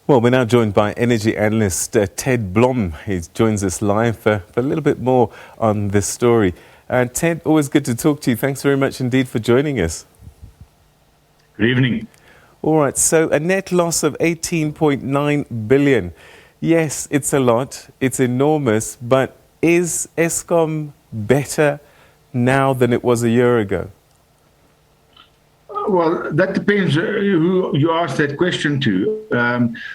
Well, we're now joined by energy analyst Ted Blom. He joins us live for a little bit more on this story. Ted, always good to talk to you. Thanks very much indeed for joining us. Good evening. All right, so a net loss of 18.9 billion. Yes, it's a lot, it's enormous, but is Eskom better now than it was a year ago? Well, that depends who you ask that question to.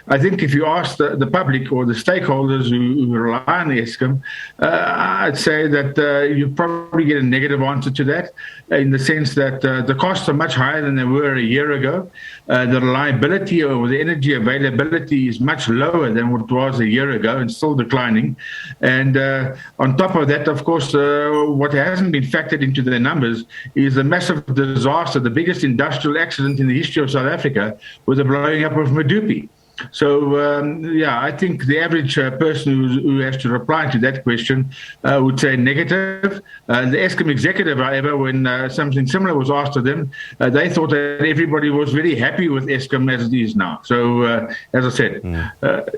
I think if you ask the public or the stakeholders who rely on Eskom, I'd say that you probably get a negative answer to that, in the sense that the costs are much higher than they were a year ago. The reliability or the energy availability is much lower than what it was a year ago and still declining. And on top of that, of course, what hasn't been factored into the numbers is the massive disaster, the biggest industrial accident in the history of South Africa, with the blowing up of Municipal. So, yeah, I think the average person who has to reply to that question would say negative. The Eskom executive, however, when something similar was asked of them, they thought that everybody was very happy with Eskom as it is now. So, as I said,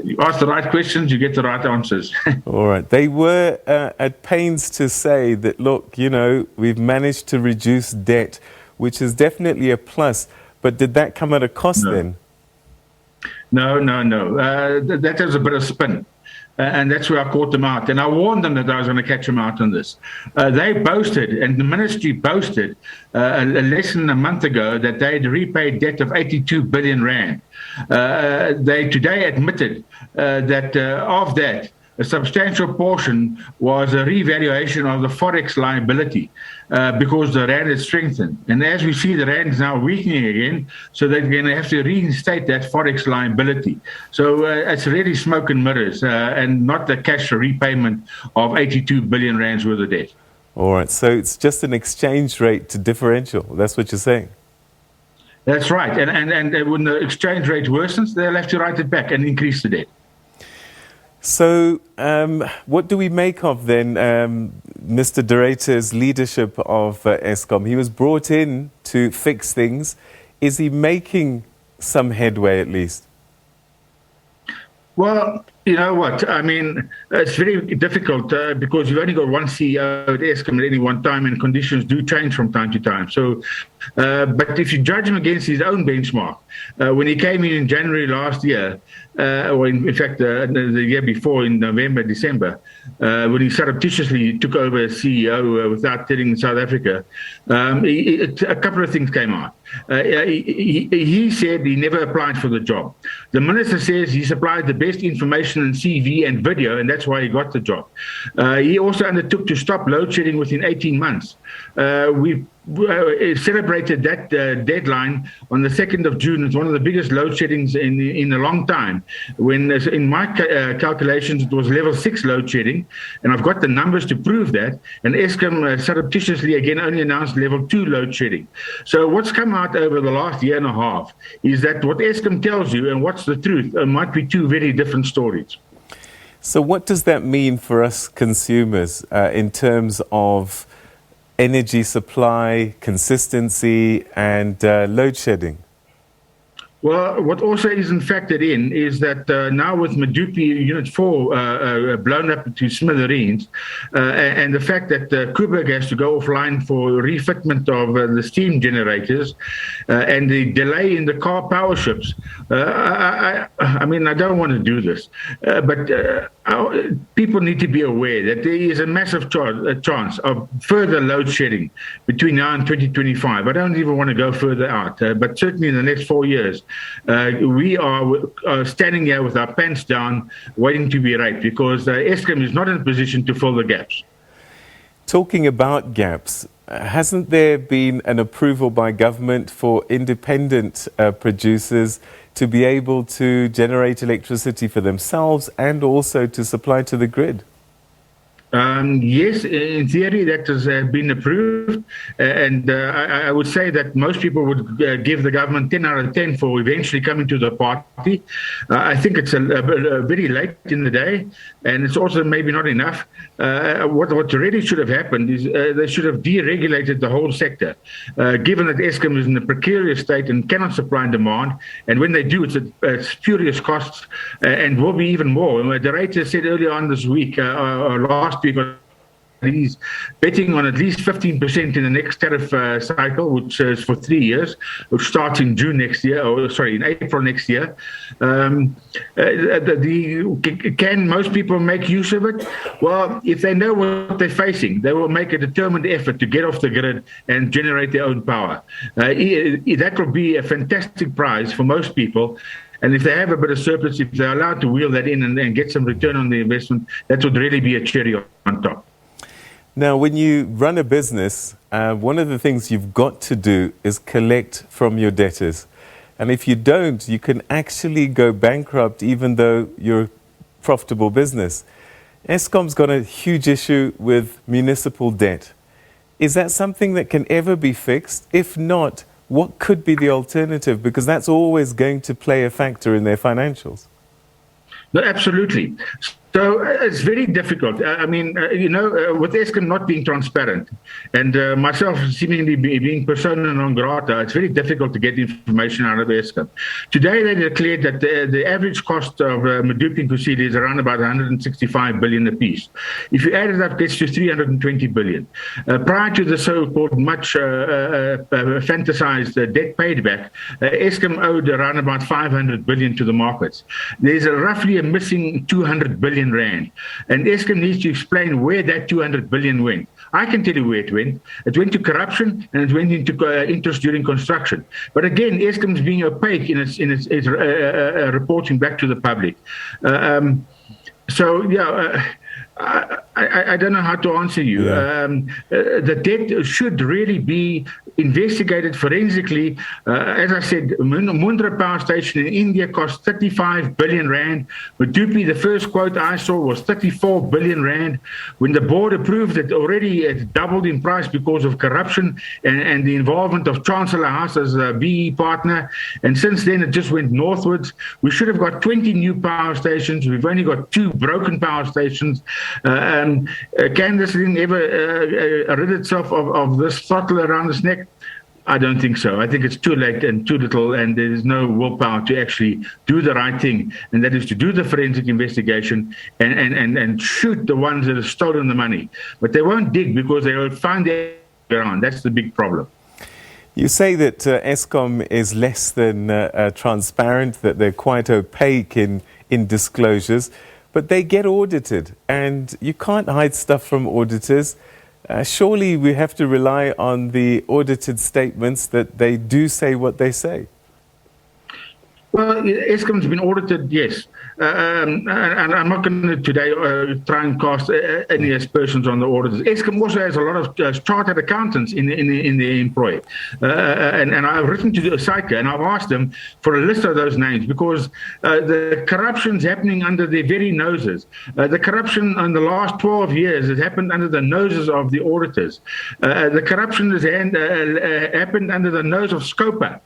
you ask the right questions, you get the right answers. All right. They were at pains to say that, look, you know, we've managed to reduce debt, which is definitely a plus. But did that come at a cost then? No. That was a bit of spin. And that's where I caught them out. And I warned them that I was going to catch them out on this. They boasted, and the ministry boasted less than a month ago, that they had repaid debt of 82 billion rand. They today admitted that of that, a substantial portion was a revaluation of the forex liability because the rand has strengthened. And as we see, the rand is now weakening again, so they're going to have to reinstate that forex liability. So it's really smoke and mirrors and not the cash repayment of 82 billion rands worth of debt. All right, so it's just an exchange rate differential. That's what you're saying? That's right. And when the exchange rate worsens, they'll have to write it back and increase the debt. So what do we make of then Mr. de Ruyter's leadership of Eskom? He was brought in to fix things. Is he making some headway at least? Well, you know what? I mean, it's very difficult because you've only got one CEO at Eskom at any one time, and conditions do change from time to time. So, but if you judge him against his own benchmark, when he came in January last year, or in fact the year before, in November, December, when he surreptitiously took over as CEO without telling South Africa, a couple of things came out. He said he never applied for the job. The minister says he supplied the best information and CV and video, and that's why he got the job. He also undertook to stop load shedding within 18 months. We celebrated that deadline on the 2nd of June. It's one of the biggest load sheddings in a long time. When, in my calculations, it was level 6 load shedding, and I've got the numbers to prove that. And Eskom surreptitiously again only announced level 2 load shedding. So what's come out over the last year and a half is that what Eskom tells you and what's the truth might be two very different stories. So what does that mean for us consumers in terms of energy supply, consistency, and load shedding? Well, what also isn't factored in is that now with Medupi Unit 4 blown up to smithereens, and the fact that Kuberg has to go offline for refitment of the steam generators, and the delay in the car power ships. I mean, I don't want to do this, but people need to be aware that there is a massive chance of further load shedding between now and 2025. I don't even want to go further out, but certainly in the next 4 years, we are standing here with our pants down, waiting to be raped, because Eskom is not in a position to fill the gaps. Talking about gaps, hasn't there been an approval by government for independent producers to be able to generate electricity for themselves and also to supply to the grid? Yes, in theory that has been approved, and I would say that most people would give the government 10 out of 10 for eventually coming to the party. I think it's a very late in the day, and it's also maybe not enough. what really should have happened is they should have deregulated the whole sector, given that Eskom is in a precarious state and cannot supply and demand. And when they do, it's at spurious costs and will be even more. De Ruyter said earlier on this week, or last week, he's betting on at least 15% in the next tariff cycle, which is for 3 years, which starts in June next year, in April next year. Can most people make use of it? Well, if they know what they're facing, they will make a determined effort to get off the grid and generate their own power. That will be a fantastic prize for most people. And if they have a bit of surplus, if they're allowed to wheel that in and get some return on the investment, that would really be a cherry on top. Now, when you run a business, one of the things you've got to do is collect from your debtors. And if you don't, you can actually go bankrupt even though you're a profitable business. Eskom's got a huge issue with municipal debt. Is that something that can ever be fixed? If not, what could be the alternative? Because that's always going to play a factor in their financials. No, absolutely. So it's very difficult. I mean, with Eskom not being transparent and myself seemingly being persona non grata, it's very difficult to get information out of Eskom. Today, they declared that the average cost of Medupi and Kusile is around about 165 billion apiece. If you add it up, it gets to 320 billion. Prior to the so-called much fantasized debt paid back, Eskom owed around about 500 billion to the markets. There's roughly a missing 200 billion rand, and Eskom needs to explain where that 200 billion went. I can tell you where it went. It went to corruption and it went into interest during construction. But again, Eskom is being opaque in its reporting back to the public. I don't know how to answer you. Yeah. The debt should really be investigated forensically. As I said, Mundra Power Station in India cost 35 billion rand. Medupi, the first quote I saw was 34 billion rand. When the board approved it, already it doubled in price because of corruption and the involvement of Chancellor House as a BE partner. And since then, it just went northwards. We should have got 20 new power stations. We've only got 2 broken power stations. Can this thing ever rid itself of this throttle around its neck? I don't think so. I think it's too late and too little, and there is no willpower to actually do the right thing, and that is to do the forensic investigation and shoot the ones that have stolen the money. But they won't dig because they will find their ground. That's the big problem. You say that Eskom is less than transparent, that they're quite opaque in disclosures. But they get audited, and you can't hide stuff from auditors. Surely we have to rely on the audited statements that they do say what they say. Well, Eskom's been audited, yes. And I'm not going to today try and cast any aspersions on the auditors. Eskom also has a lot of chartered accountants in the employ. And I've written to the SABC and I've asked them for a list of those names because the corruption's happening under their very noses. The corruption in the last 12 years has happened under the noses of the auditors. The corruption has happened under the nose of Scopa.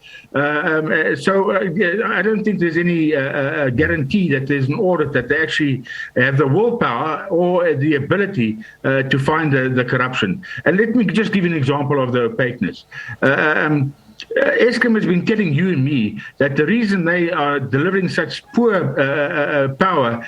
I don't think there's any guarantee that there's an audit that they actually have the willpower or the ability to find the corruption. And let me just give you an example of the opaqueness. Eskom has been telling you and me that the reason they are delivering such poor power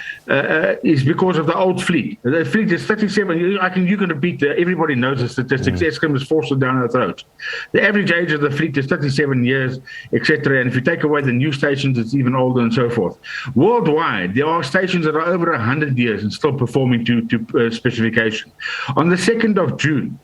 is because of the old fleet. The fleet is 37. You can repeat. Everybody knows the statistics. Eskom has forced it down our throats. The average age of the fleet is 37 years, etc. And if you take away the new stations, it's even older and so forth. Worldwide, there are stations that are over 100 years and still performing to specification. On the 2nd of June,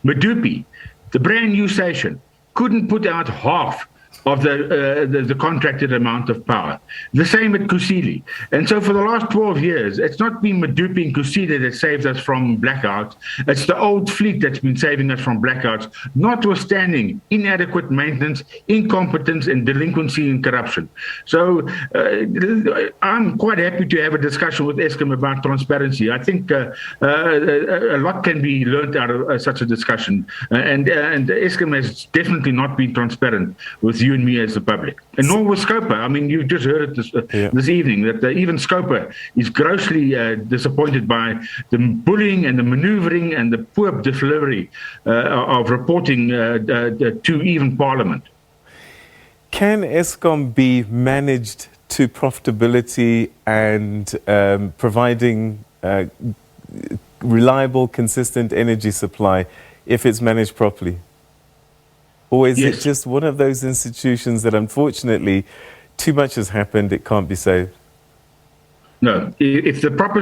Medupi, the brand new station, couldn't put out half of the contracted amount of power. The same at Kusile. And so for the last 12 years, it's not been Medupi and Kusile that saved us from blackouts. It's the old fleet that's been saving us from blackouts, notwithstanding inadequate maintenance, incompetence, and delinquency and corruption. So I'm quite happy to have a discussion with Eskom about transparency. I think a lot can be learned out of such a discussion. And Eskom has definitely not been transparent with you you and me as the public. And nor was Scopa. I mean, you just heard it this evening, that even Scopa is grossly disappointed by the bullying and the manoeuvring and the poor delivery of reporting to even Parliament. Can Eskom be managed to profitability and providing reliable, consistent energy supply if it's managed properly? Or is it just one of those institutions that unfortunately too much has happened, it can't be saved? No, if the proper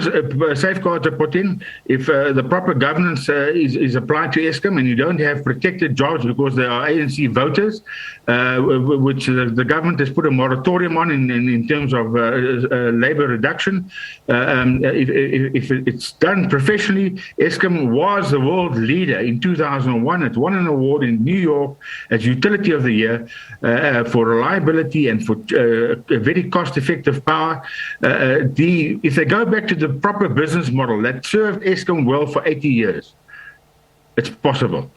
safeguards are put in, if the proper governance is applied to Eskom, and you don't have protected jobs because they are ANC voters, which the government has put a moratorium on in terms of labor reduction, if it's done professionally, Eskom was the world leader in 2001. It won an award in New York as Utility of the Year for reliability and for very cost-effective power. If they go back to the proper business model that served Eskom well for 80 years, it's possible.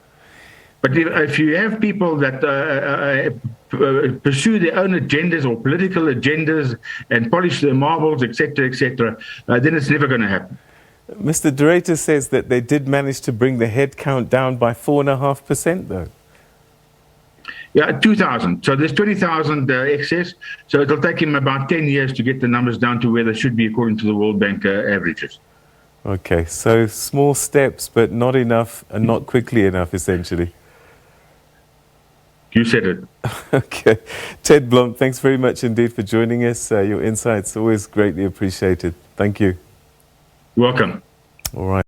But if you have people that pursue their own agendas or political agendas and polish their marbles, etc., then it's never going to happen. Mr. de Ruyter says that they did manage to bring the headcount down by 4.5%, though. Yeah, 2,000. So there's 20,000 excess. So it'll take him about 10 years to get the numbers down to where they should be according to the World Bank averages. Okay, so small steps, but not enough and not quickly enough, essentially. You said it. Okay. Ted Blom, thanks very much indeed for joining us. Your insights always greatly appreciated. Thank you. Welcome. All right.